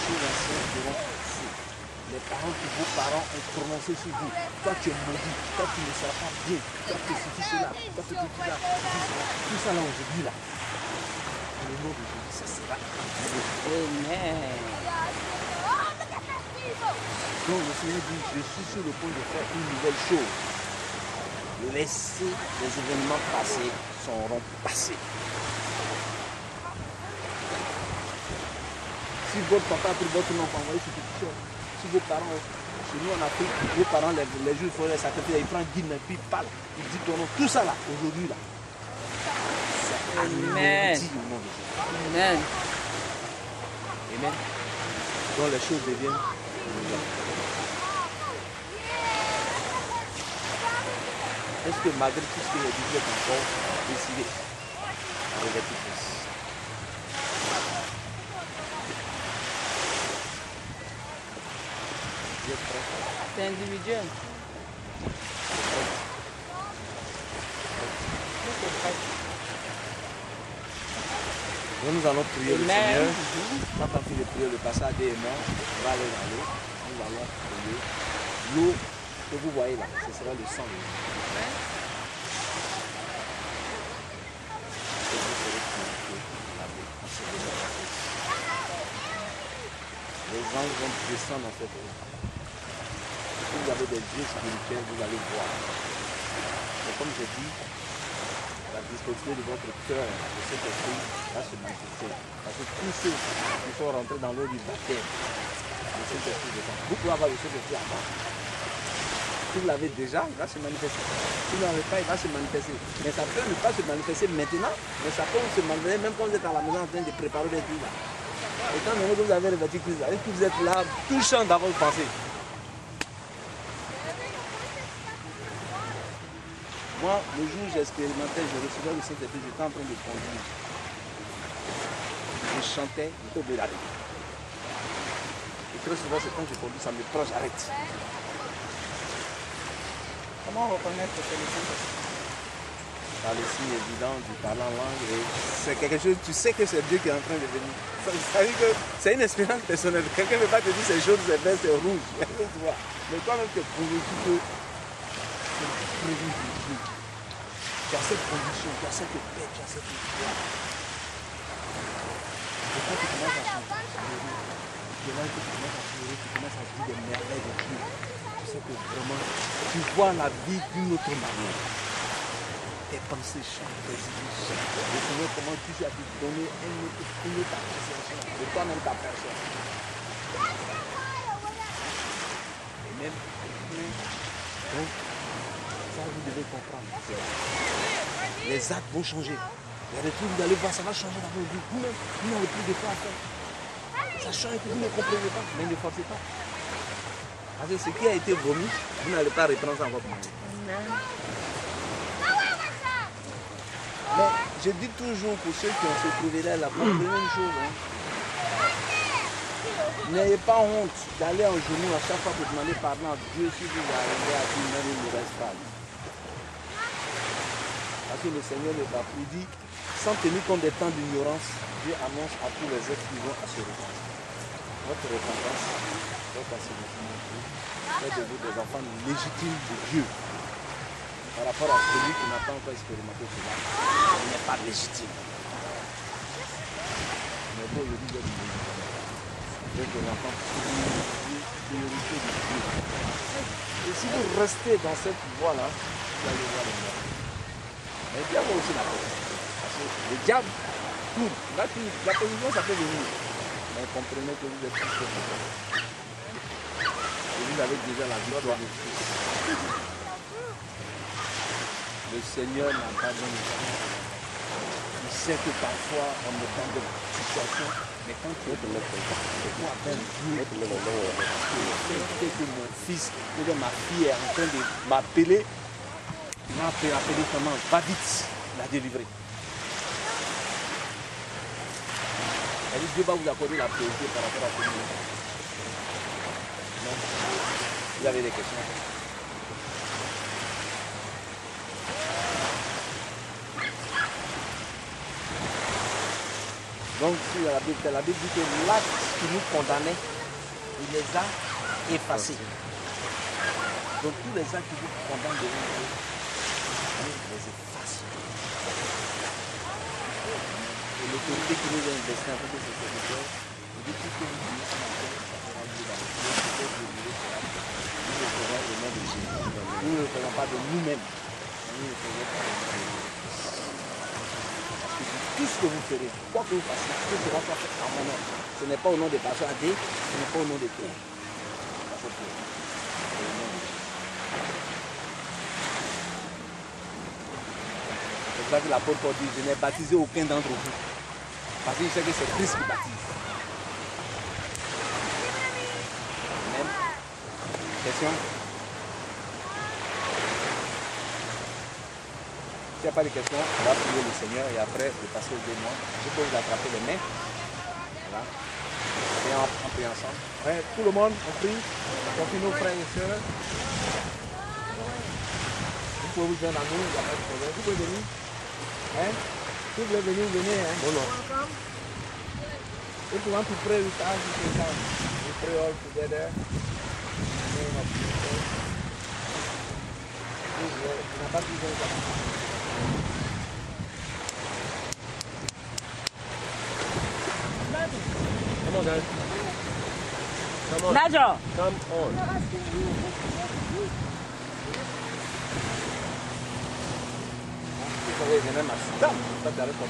choses anciennes seront cassées. Les paroles que vos parents ont prononcées sur vous. Toi tu es maudit, toi tu ne seras pas bien, toi tu ceci, cela, toi tu ceci, cela, tout ça là aujourd'hui là. Dans le nom de Jésus, ça sera annulé. Amen. Donc le Seigneur dit, je suis sur le point de faire une nouvelle chose. Laissez les événements passés seront passés. Si votre papa a pris votre nom pour envoyer sur quelque chose, si vos parents, chez nous en Afrique, vos parents, les jours il faut les sacrifier, ils prennent guide et puis ils parlent, ils disent ton nom, tout ça là, aujourd'hui là. C'est Amen. au nom de Jésus. Amen. Amen. Donc les choses deviennent nouvelles. Est-ce que malgré tout ce que j'ai dit, vous êtes encore décidé à revêtir Christ? Vous êtes prêts? C'est individuel. Donc nous allons prier le Amen. Seigneur. Quand on finit de prier, le passage et moi, on va aller dans l'eau. Nous allons prier. L'eau que vous voyez là, ce sera le sang de Jésus. Et vous serez purifiés, lavés, conservés dans la Christ. Les anges vont descendre dans cette eau. Si vous avez des yeux spirituels, vous allez voir. Mais comme j'ai dit, la disposition de votre cœur, de cet esprit, va se manifester. Parce que tous ceux qui sont rentrés dans l'eau du baptême, de cet esprit de sang, vous pouvez avoir le Saint-Esprit avant. Si vous l'avez déjà, il va se manifester. Si vous n'avez pas, il va se manifester. Mais ça peut ne pas se manifester maintenant, mais ça peut se manifester même quand vous êtes à la maison en train de préparer des trucs là. Étant donné que vous avez revêtu Christ, et que vous êtes là, touchant dans votre pensée. Moi, le jour où j'expérimentais, je recevais le Saint-Esprit, j'étais en train de conduire. Je chantais, j'étais obligé d'arrêter. Et très souvent, c'est quand je conduis, ça me prend, j'arrête. Comment reconnaître que c'est le Saint-Esprit? Par les signes évidents du parlant en langue, et c'est quelque chose, tu sais que c'est Dieu qui est en train de venir. Ça veut dire que c'est une expérience personnelle. Quelqu'un ne va pas te dire c'est jaune, c'est vert, c'est rouge. Mais toi-même, tu es convaincu que c'est prévu de Dieu. Tu as cette condition, tu as cette paix, tu as cette foi. Et quand tu commences à chanter, tu commences à pleurer, tu commences à dire des merveilles de Dieu. Tu sais que vraiment, tu vois la vie d'une autre manière. Tes pensées changent, tes idées changent. Le Seigneur commence toujours à te donner une autre appréciation de toi-même, ta personne. Amen. Donc, ça vous devez comprendre. Les actes vont changer. Il y a des trucs, vous allez voir, ça va changer dans votre vie. Vous-même, vous n'avez plus de foi à faire. Ça change que vous ne comprenez pas, mais ne forcez pas. Parce que ce qui a été vomi, vous n'allez pas reprendre ça en votre main. Mais je dis toujours pour ceux qui ont se trouvé là, la première chose, n'ayez pas honte d'aller en genou à chaque fois pour demander pardon à Dieu si vous arrivez à dire même une mauvaise phrase. Parce que le Seigneur ne va plus dire, sans tenir compte des temps d'ignorance, Dieu annonce à tous les êtres vivants à se repentir. Votre repentance, votre assainissement, fait de vous des enfants légitimes de Dieu. Par rapport à celui qui n'a pas encore expérimenté cela, il n'est pas légitime. Mais vous, aujourd'hui, vous êtes légitime. Vous êtes des enfants priorité de Dieu. Et si vous restez dans cette voie-là, vous allez voir le monde. Mais le diable a aussi la position. Parce que le diable tourne. Là, la position, ça peut venir. Mais comprenez que vous êtes plus que vous. Et vous avez déjà la victoire de Christ. Le Seigneur n'a pas donné ça. Il sait que parfois on est dans des situations, mais quand tu es de l'autre côté, c'est quoi même Dieu c'est que mon fils ou bien ma fille est en train de m'appeler, il m'a appelé comment, va vite la délivrer. Elle dit Dieu va vous accorder la priorité par rapport à tout le monde. Non. Vous avez des questions? Donc, si la Bible dit que l'acte qui nous condamnait, il les a effacés. Donc, tous les actes qui vous condamnent devant Dieu, Dieu les efface. Et l'autorité qui nous a investi en tant que serviteur, il dit tout ce que vous dites ce matin, ça sera Dieu dans le ciel. Nous le ferons au nom de Jésus. Nous ne le faisons pas de nous-mêmes. Nous le faisons par le nom de Jésus. Tout ce que vous ferez, quoi que vous fassiez, tout sera fait en mon nom. Ce n'est pas au nom des personnes à dire, ce n'est pas au nom de Pierre. C'est pour ça que l'apôtre Paul dit, je n'ai baptisé aucun d'entre vous. Parce qu'il sait que c'est Christ qui baptise. Amen. Question? S'il n'y a pas de questions, on va prier le Seigneur et après le passer aux témoins. Je peux vous attraper les mains. Voilà. Et on prie ensemble. Ouais, tout le monde, on prie. Continuez, frères et sœurs. Vous pouvez vous joindre à nous, il n'y a pas de problème. Vous pouvez venir. Hein? Si vous voulez venir, venez. Hein? Bon, non. If you want to pray with us, you can come. We pray all together. In the name of Jesus. Tu n'as pas besoin de Come on, guys. Come on. Najo. Come on. Je n'aime pas ça t'arrête pas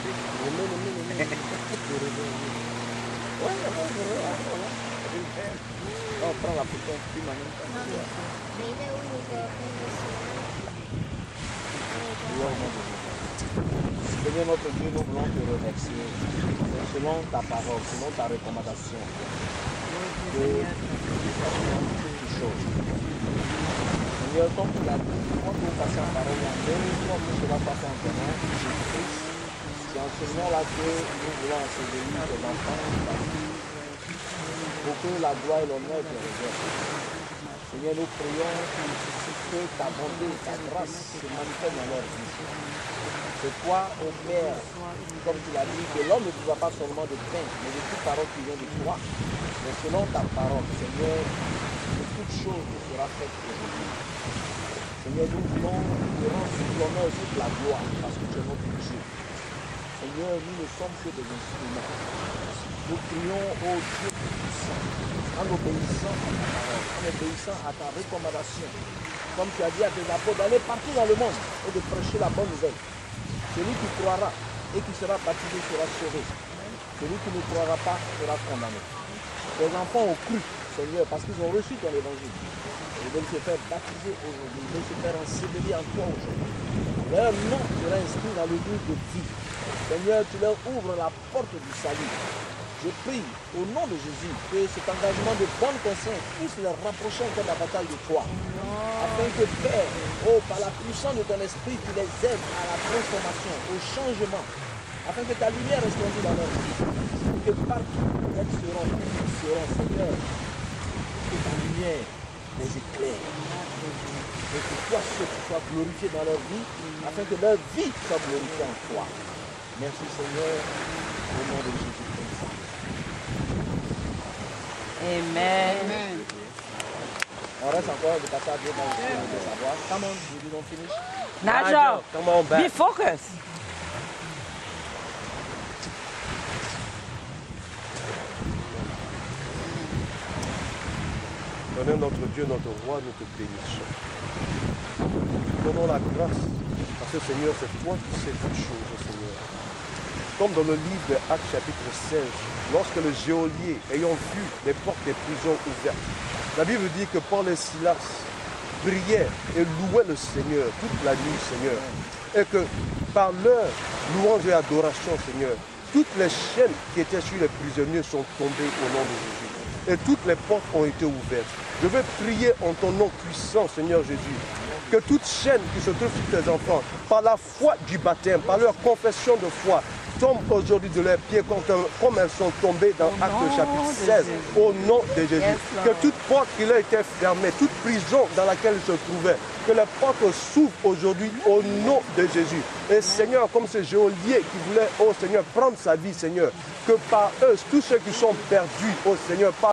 on prend la photo, puis Seigneur notre Dieu, nous voulons te remercier selon ta parole, selon ta recommandation de toutes choses. Seigneur, comme tu l'as dit, quand nous passons en parole, comme nous cela passe en commun, Jésus-Christ, c'est en ce nom-là que nous voulons enseigner tes enfants, pour que la gloire et l'honneur te reviennent. Seigneur, nous prions que ta bonté et ta grâce se manifestent dans leur vie. C'est toi, ô Père, comme tu l'as dit, que l'homme ne vivra pas seulement de pain, mais de toute parole qui vient de toi. Mais selon ta parole, Seigneur, que toute chose sera faite aujourd'hui. Seigneur, nous voulons te rendre toute l'honneur et toute la gloire, parce que tu es notre Dieu. Seigneur, nous ne sommes que des instruments. Nous prions au Dieu puissant, en obéissant à ta parole, en obéissant à ta recommandation. Comme tu as dit à tes apôtres, d'aller partout dans le monde et de prêcher la bonne nouvelle. Celui qui croira et qui sera baptisé sera sauvé. Celui qui ne croira pas sera condamné. Les enfants ont cru, Seigneur, parce qu'ils ont reçu ton évangile. Ils veulent se faire baptiser aujourd'hui. Ils veulent se faire ensevelir en toi aujourd'hui. Leur nom sera inscrit dans le livre de vie. Seigneur, tu leur ouvres la porte du salut. Je prie au nom de Jésus que cet engagement de bonne conscience puisse les rapprocher encore davantage de toi. Afin que Père, par la puissance de ton esprit, tu les aides à la transformation, au changement. Afin que ta lumière resplendisse dans leur vie. Que partout où elles seront, Seigneur, que ta lumière les éclaire. Et que toi seul sois glorifié dans leur vie, afin que leur vie soit glorifiée en toi. Merci Seigneur, au nom de Jésus-Christ. Amen. Amen. On reste encore de passer à Dieu dans le savoir. Come on, we don't finish. Najo, come on back. be focused. Seigneur notre Dieu, notre roi, nous te bénissons. Donnons la grâce, parce que Seigneur, c'est toi qui sais toutes choses, Seigneur. Comme dans le livre de Actes chapitre 16, lorsque le geôlier, ayant vu les portes des prisons ouvertes, la Bible dit que Paul et Silas priaient et louaient le Seigneur toute la nuit, Seigneur. Et que par leur louange et adoration, Seigneur, toutes les chaînes qui étaient sur les prisonniers sont tombées au nom de Jésus. Et toutes les portes ont été ouvertes. Je veux prier en ton nom puissant, Seigneur Jésus, que toute chaîne qui se trouve sur tes enfants, par la foi du baptême, par leur confession de foi, tombe aujourd'hui de leurs pieds comme elles sont tombées dans Actes chapitre 16, au nom de Jésus. Que toute porte qui leur était fermée, toute prison dans laquelle ils se trouvaient, que les portes s'ouvrent aujourd'hui au nom de Jésus. Et Seigneur, comme ce geôlier qui voulait, oh Seigneur, prendre sa vie, Seigneur, que par eux, tous ceux qui sont perdus, oh Seigneur, par